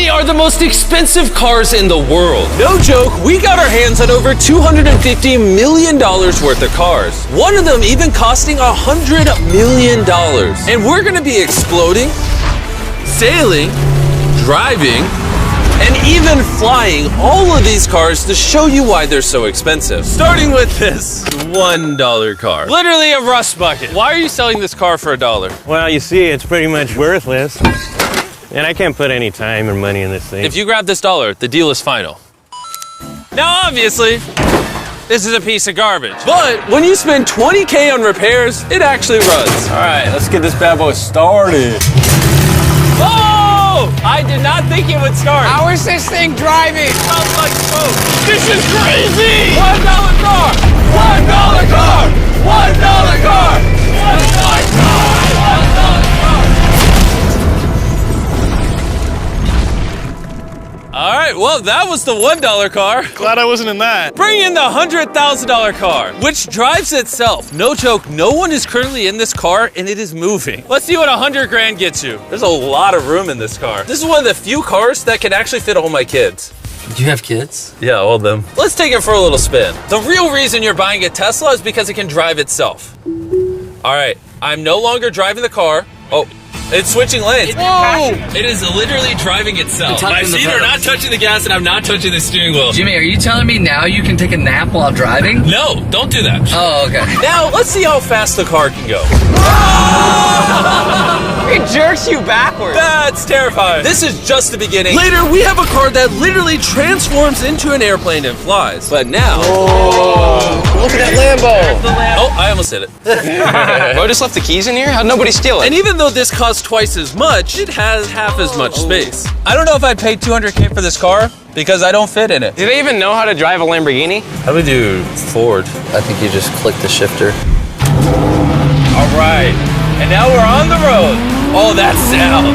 Lamborghini are the most expensive cars in the world. No joke, we got our hands on over $250 million worth of cars. One of them even costing $100 million. And we're gonna be exploding, sailing, driving, and even flying all of these cars to show you why they're so expensive. Starting with this $1 car. Literally a rust bucket. Why are you selling this car for $1? Well, you see, it's pretty much worthless. And I can't put any time or money in this thing. If you grab this dollar, the deal is final. Now, obviously, this is a piece of garbage. But when you spend $20K on repairs, it actually runs. All right, let's get this bad boy started. Oh! I did not think it would start. How is this thing driving? Smells like smoke. This is crazy! $1 car! $1 car! $1 car! $1 car! All right, well, that was the $1 car. Glad I wasn't in that. Bring in the $100,000 car, which drives itself. No joke, no one is currently in this car and it is moving. Let's see what 100 grand gets you. There's a lot of room in this car. This is one of the few cars that can actually fit all my kids. Do you have kids? Yeah, all of them. Let's take it for a little spin. The real reason you're buying a Tesla is because it can drive itself. All right, I'm no longer driving the car. Oh. It's switching lanes. Whoa! It is literally driving itself. My touching the feet are pedals. not touching the gas and I'm not touching the steering wheel. Jimmy, are you telling me now you can take a nap while driving? No, don't do that. Oh, okay. Now, let's see how fast the car can go. It jerks you backwards. That's terrifying. This is just the beginning. Later, we have a car that literally transforms into an airplane and flies. But now... Look at that Lambo. Oh, I almost hit it. Bro, just left the keys in here? How'd nobody steal it? And even though this costs twice as much, it has half as much space. I don't know if I'd pay $200K for this car because I don't fit in it. Do they even know how to drive a Lamborghini? How do we do Ford? I think you just click the shifter. All right, and now we're on the road. Oh, that sound.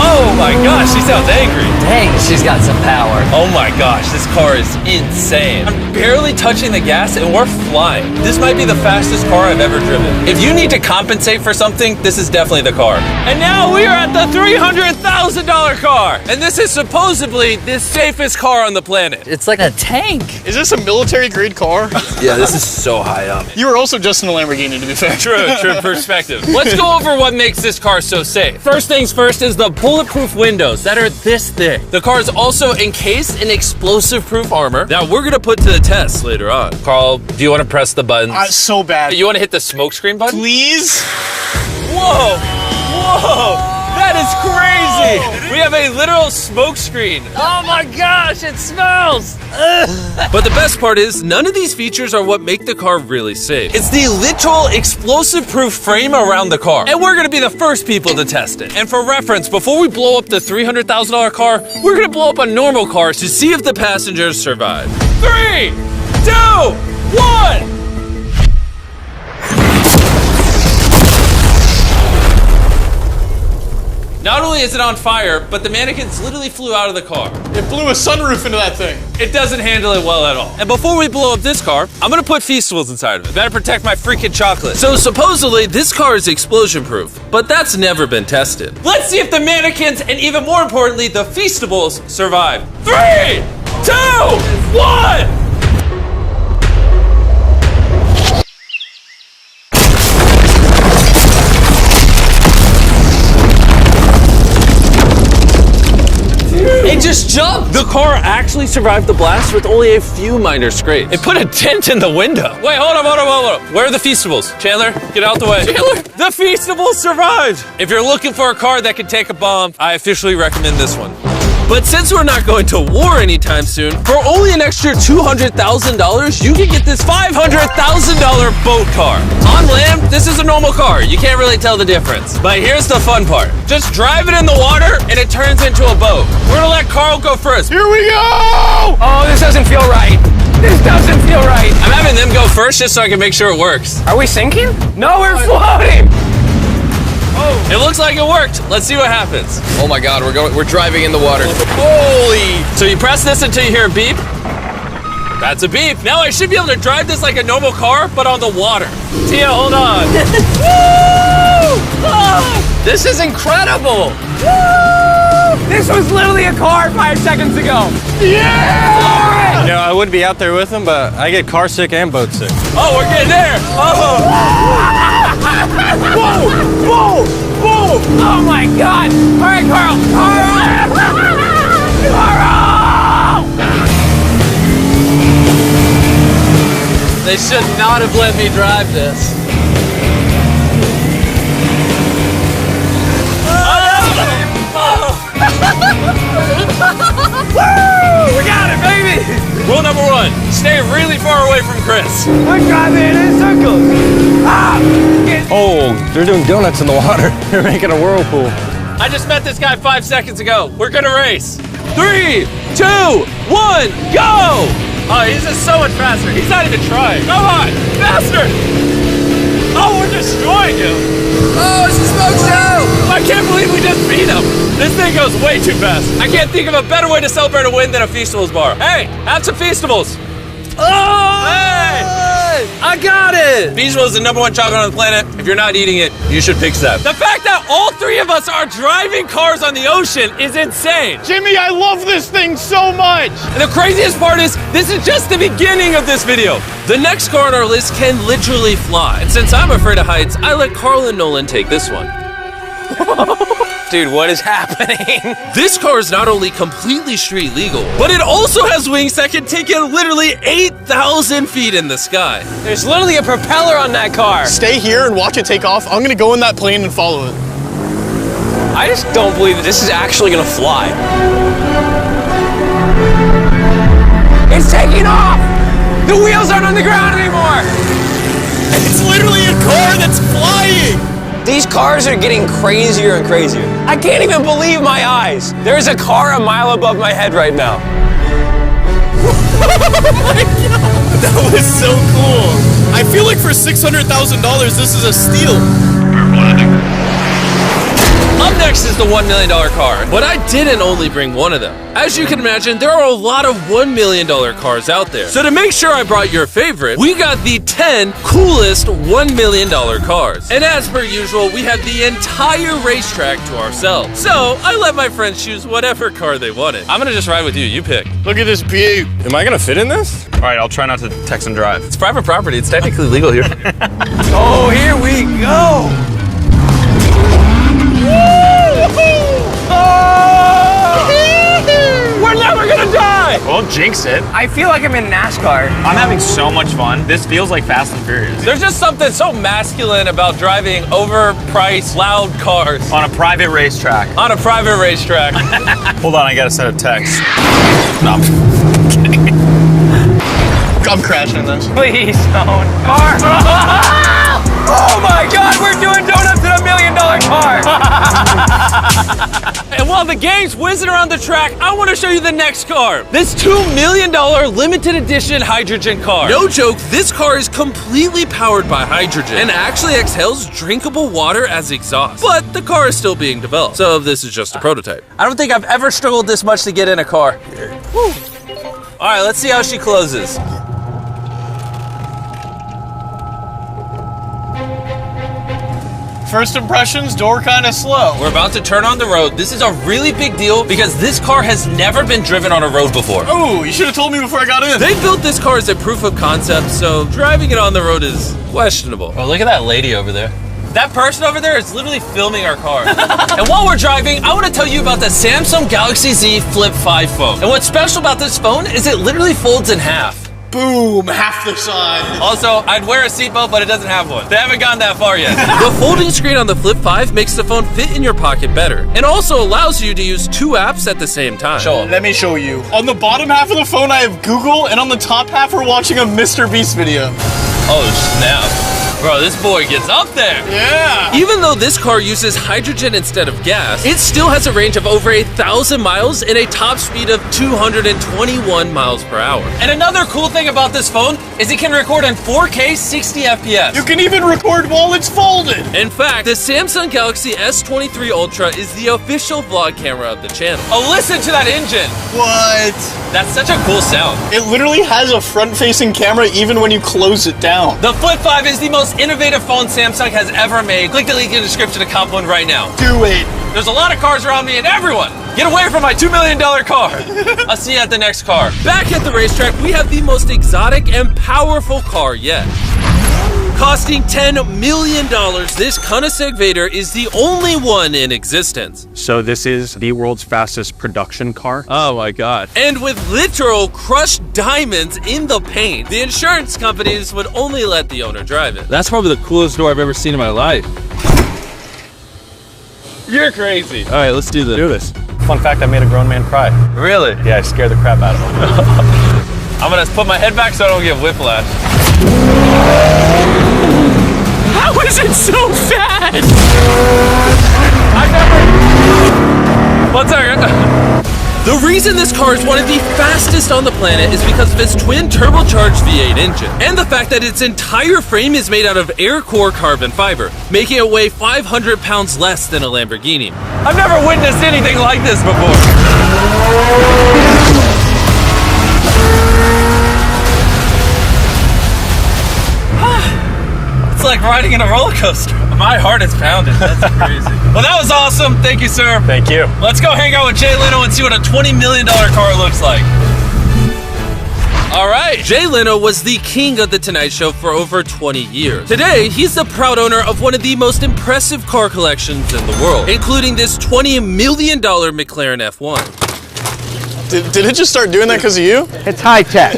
Oh my gosh, she sounds angry. Dang, she's got some power. Oh my gosh, this car is insane. I'm barely touching the gas and we're flying. This might be the fastest car I've ever driven. If you need to compensate for something, this is definitely the car. And now we are at the $300,000 car. And this is supposedly the safest car on the planet. It's like a tank. Is this a military grade car? Yeah, this is so high up. You were also just in a Lamborghini, to be fair. True perspective. Let's go over what makes this car so safe. First things first is the bulletproof windows that are this thick. The car is also encased in explosive-proof armor that we're gonna put to the test later on. Carl, do you want to press the buttons? So bad. You want to hit the smokescreen button? Please? Whoa! Whoa! That is crazy! We have a literal smoke screen. Oh my gosh, it smells! But the best part is, none of these features are what make the car really safe. It's the literal explosive-proof frame around the car. And we're gonna be the first people to test it. And for reference, before we blow up the $300,000 car, we're gonna blow up a normal car to see if the passengers survive. 3, 2, 1! Not only is it on fire, but the mannequins literally flew out of the car. It blew a sunroof into that thing. It doesn't handle it well at all. And before we blow up this car, I'm gonna put Feastables inside of it. Better protect my freaking chocolate. So supposedly, this car is explosion proof, but that's never been tested. Let's see if the mannequins, and even more importantly, the Feastables survive. 3, 2, 1! It just jumped! The car actually survived the blast with only a few minor scrapes. It put a dent in the window. Wait, hold on. Where are the Feastables? Chandler, get out the way. Chandler! The Feastables survived! If you're looking for a car that can take a bomb, I officially recommend this one. But since we're not going to war anytime soon, for only an extra $200,000, you can get this $500,000 boat car. On land, this is a normal car. You can't really tell the difference. But here's the fun part. Just drive it in the water and it turns into a boat. We're gonna let Carl go first. Here we go! Oh, this doesn't feel right. This doesn't feel right. I'm having them go first just so I can make sure it works. Are we sinking? No, we're floating. It looks like it worked. Let's see what happens. Oh my God, we're driving in the water. Holy! So you press this until you hear a beep. That's a beep. Now I should be able to drive this like a normal car, but on the water. Tia, hold on. Woo! Oh, This is incredible. woo! This was literally a car 5 seconds ago. Yeah! You know, I would be out there with them, but I get car sick and boat sick. Oh, we're getting there. Oh. Whoa! Oh my God! All right, Carl! Carl! They should not have let me drive this. Woo! We got it, baby! Rule number 1, stay really far away from Chris. We're driving in circles. Oh, they're doing donuts in the water. They're making a whirlpool. I just met this guy 5 seconds ago. We're gonna race. 3, 2, 1, go! Oh, he's just so much faster. He's not even trying. Come on, faster! Oh, we're destroying him. Oh, it's a smoke show! I can't believe we just beat him. This thing goes way too fast. I can't think of a better way to celebrate a win than a Feastables bar. Hey, have some Feastables. Oh! Hey! I got it! Feastables is the #1 chocolate on the planet. If you're not eating it, you should fix that. The fact that all 3 of us are driving cars on the ocean is insane. Jimmy, I love this thing so much. And the craziest part is, this is just the beginning of this video. The next car on our list can literally fly. And since I'm afraid of heights, I let Carl and Nolan take this one. Dude, what is happening? This car is not only completely street legal, but it also has wings that can take it literally 8,000 feet in the sky. There's literally a propeller on that car. Stay here and watch it take off. I'm gonna go in that plane and follow it. I just don't believe that this is actually gonna fly. It's taking off! The wheels aren't on the ground anymore! It's literally a car that's flying. These cars are getting crazier and crazier. I can't even believe my eyes. There's a car a mile above my head right now. That was so cool. I feel like for $600,000, this is a steal. Up next is the $1 million car, but I didn't only bring one of them. As you can imagine, there are a lot of $1 million cars out there. So to make sure I brought your favorite, we got the 10 coolest $1 million cars. And as per usual, we had the entire racetrack to ourselves. So I let my friends choose whatever car they wanted. I'm gonna just ride with you, you pick. Look at this view. Am I gonna fit in this? All right, I'll try not to text and drive. It's private property, it's technically legal here. Oh, here we go! We're never gonna die! Well, jinx it. I feel like I'm in NASCAR. I'm having so much fun. This feels like Fast and Furious. There's just something so masculine about driving overpriced, loud cars On a private racetrack. on a private racetrack. Hold on, I gotta send a text. No, I'm crashing in this. Please don't. Car! Oh my God, we're doing donuts in $1 million car! And while the game's whizzing around the track, I want to show you the next car. This $2 million limited edition hydrogen car. No joke, this car is completely powered by hydrogen and actually exhales drinkable water as exhaust. But the car is still being developed, so this is just a prototype. I don't think I've ever struggled this much to get in a car. Whew. All right, let's see how she closes. First impressions, door kind of slow. We're about to turn on the road. This is a really big deal because this car has never been driven on a road before. Oh, you should have told me before I got in. They built this car as a proof of concept, so driving it on the road is questionable. Oh, look at that lady over there. That person over there is literally filming our car. And while we're driving, I want to tell you about the Samsung Galaxy Z Flip 5 phone. And what's special about this phone is it literally folds in half. Boom, half the size. Also, I'd wear a seatbelt, but it doesn't have one. They haven't gone that far yet. The folding screen on the Flip 5 makes the phone fit in your pocket better, and also allows you to use 2 apps at the same time. Show 'em. Let me show you. On the bottom half of the phone, I have Google, and on the top half, we're watching a Mr. Beast video. Oh, snap. Bro, this boy gets up there. Yeah. Even though this car uses hydrogen instead of gas, it still has a range of over 1,000 miles and a top speed of 221 miles per hour. And another cool thing about this phone is it can record in 4K 60 FPS. You can even record while it's folded. In fact, the Samsung Galaxy S23 Ultra is the official vlog camera of the channel. Oh, listen to that engine. What? That's such a cool sound. It literally has a front-facing camera even when you close it down. The Flip 5 is the most innovative phone Samsung has ever made. Click the link in the description to cop one right now. Do it. There's a lot of cars around me and everyone Get away from my $2 million car. I'll see you at the next car. Back at the racetrack, we have the most exotic and powerful car yet. Costing $10 million, this Koenigsegg Vader is the only one in existence. So this is the world's fastest production car. Oh my God. And with literal crushed diamonds in the paint, the insurance companies would only let the owner drive it. That's probably the coolest door I've ever seen in my life. You're crazy. All right, let's do this. Do this. Fun fact, I made a grown man cry. Really? Yeah, I scared the crap out of him. I'm gonna put my head back so I don't get whiplash. How is it so fast? One second. The reason this car is one of the fastest on the planet is because of its twin turbocharged V8 engine, and the fact that its entire frame is made out of air core carbon fiber, making it weigh 500 pounds less than a Lamborghini. I've never witnessed anything like this before. It's like riding in a roller coaster. My heart is pounding. That's crazy. Well, that was awesome. Thank you, sir. Thank you. Let's go hang out with Jay Leno and see what a $20 million car looks like. All right. Jay Leno was the king of The Tonight Show for over 20 years. Today, he's the proud owner of one of the most impressive car collections in the world, including this $20 million McLaren F1. Did it just start doing that because of you? It's high tech.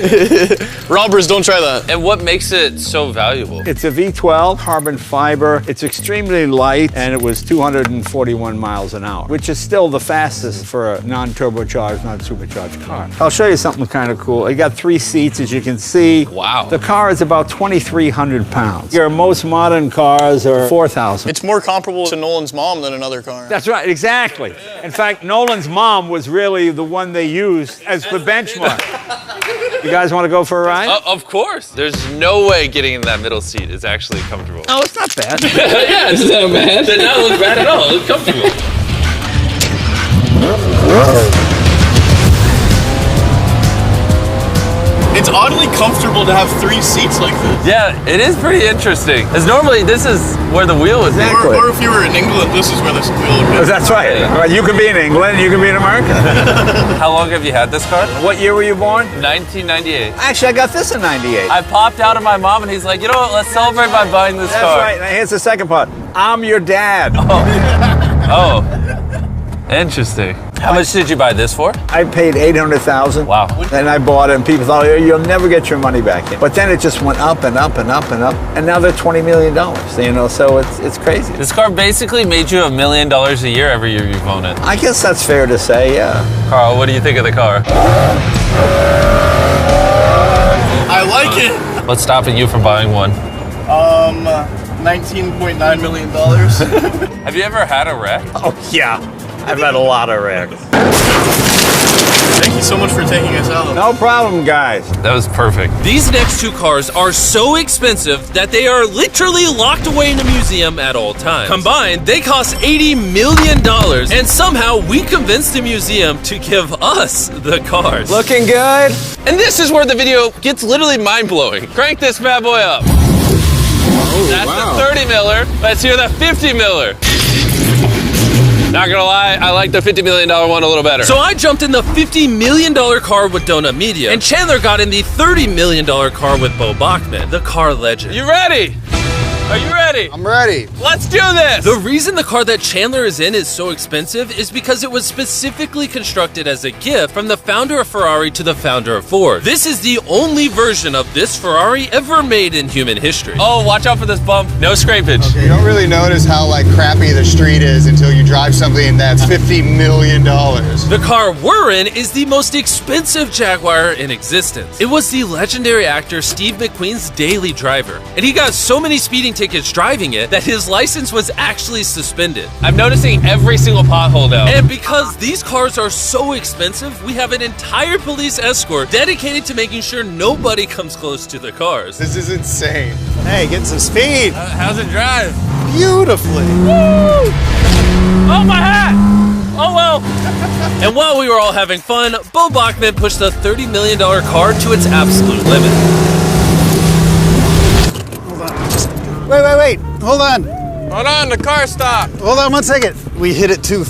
Robbers, don't try that. And what makes it so valuable? It's a V12 carbon fiber. It's extremely light, and it was 241 miles an hour, which is still the fastest for a non-turbocharged, non-supercharged car. I'll show you something kind of cool. You got 3 seats, as you can see. Wow. The car is about 2,300 pounds. Your most modern cars are 4,000. It's more comparable to Nolan's mom than another car. That's right, exactly. In fact, Nolan's mom was really the one they used as the benchmark. You guys want to go for a ride? Of course. There's no way getting in that middle seat is actually comfortable. Oh, it's not bad. Yeah, it's not bad. It did not look bad at all. It looked comfortable. It's oddly comfortable to have 3 seats like this. Yeah, it is pretty interesting. Because normally this is where the wheel is. Exactly. Or if you were in England, this is where this wheel would be. That's right. Well, you can be in England, you can be in America. How long have you had this car? What year were you born? 1998. Actually, I got this in 98. I popped out of my mom and he's like, you know what, let's celebrate by buying this That's car. right. Now here's the second part. I'm your dad. Oh, interesting. How much did you buy this for? I paid $800,000. Wow. And I bought it, and people thought, oh, you'll never get your money back in. But then it just went up and up and up and up, and now they're $20 million. You know, so it's crazy. This car basically made you $1 million a year every year you've owned it. I guess that's fair to say, yeah. Carl, what do you think of the car? I like it. What's stopping you from buying one? $19.9 million. Have you ever had a wreck? Oh, yeah. I've had a lot of wrecks. Thank you so much for taking us out. No problem, guys. That was perfect. These next 2 cars are so expensive that they are literally locked away in a museum at all times. Combined, they cost $80 million, and somehow we convinced the museum to give us the cars. Looking good? And this is where the video gets literally mind-blowing. Crank this bad boy up. That's the 30 miller. Let's hear the 50 miller. Not gonna lie, I like the $50 million one a little better. So I jumped in the $50 million car with Donut Media, and Chandler got in the $30 million car with Bo Bachman, the car legend. You ready? Are you ready? I'm ready. Let's do this! The reason the car that Chandler is in is so expensive is because it was specifically constructed as a gift from the founder of Ferrari to the founder of Ford. This is the only version of this Ferrari ever made in human history. Oh, watch out for this bump. No scrapage. You don't really notice how crappy the street is until you drive something that's $50 million. The car we're in is the most expensive Jaguar in existence. It was the legendary actor Steve McQueen's daily driver, and he got so many speeding tickets driving it that his license was actually suspended. I'm noticing every single pothole now. And because these cars are so expensive, we have an entire police escort dedicated to making sure nobody comes close to the cars. This is insane. Hey, get some speed. How's it drive? Beautifully. Woo! Oh, my hat! Oh well. And while we were all having fun, Bo Bachman pushed the $30 million car to its absolute limit. Wait. Hold on. Hold on, the car stopped. Hold on 1 second. we hit it too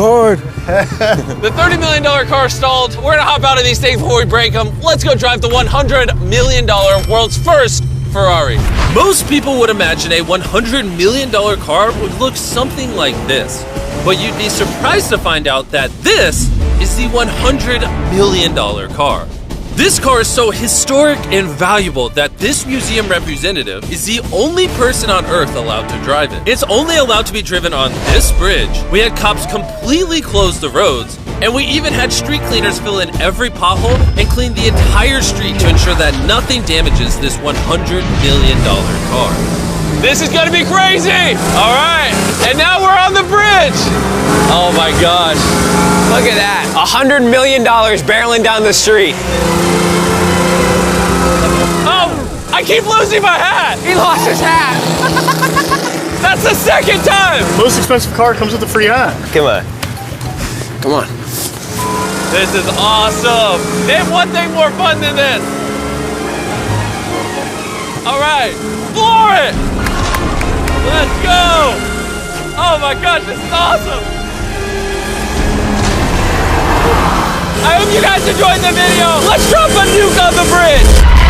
hard. The $30 million car stalled. We're gonna hop out of these things before we break them. Let's go drive the $100 million world's first Ferrari. Most people would imagine a $100 million car would look something like this. But you'd be surprised to find out that this is the $100 million car. This car is so historic and valuable that this museum representative is the only person on Earth allowed to drive it. It's only allowed to be driven on this bridge. We had cops completely close the roads, and we even had street cleaners fill in every pothole and clean the entire street to ensure that nothing damages this $100 million car. This is gonna be crazy! All right, and now we're on the bridge! Oh my gosh. Look at that. $100 million barreling down the street. Oh, I keep losing my hat! He lost his hat. That's the second time! Most expensive car comes with a free hat. Come on. Come on. This is awesome! Name one thing more fun than this! All right, floor it! Let's go! Oh my gosh, this is awesome! I hope you guys enjoyed the video. Let's drop a nuke on the bridge.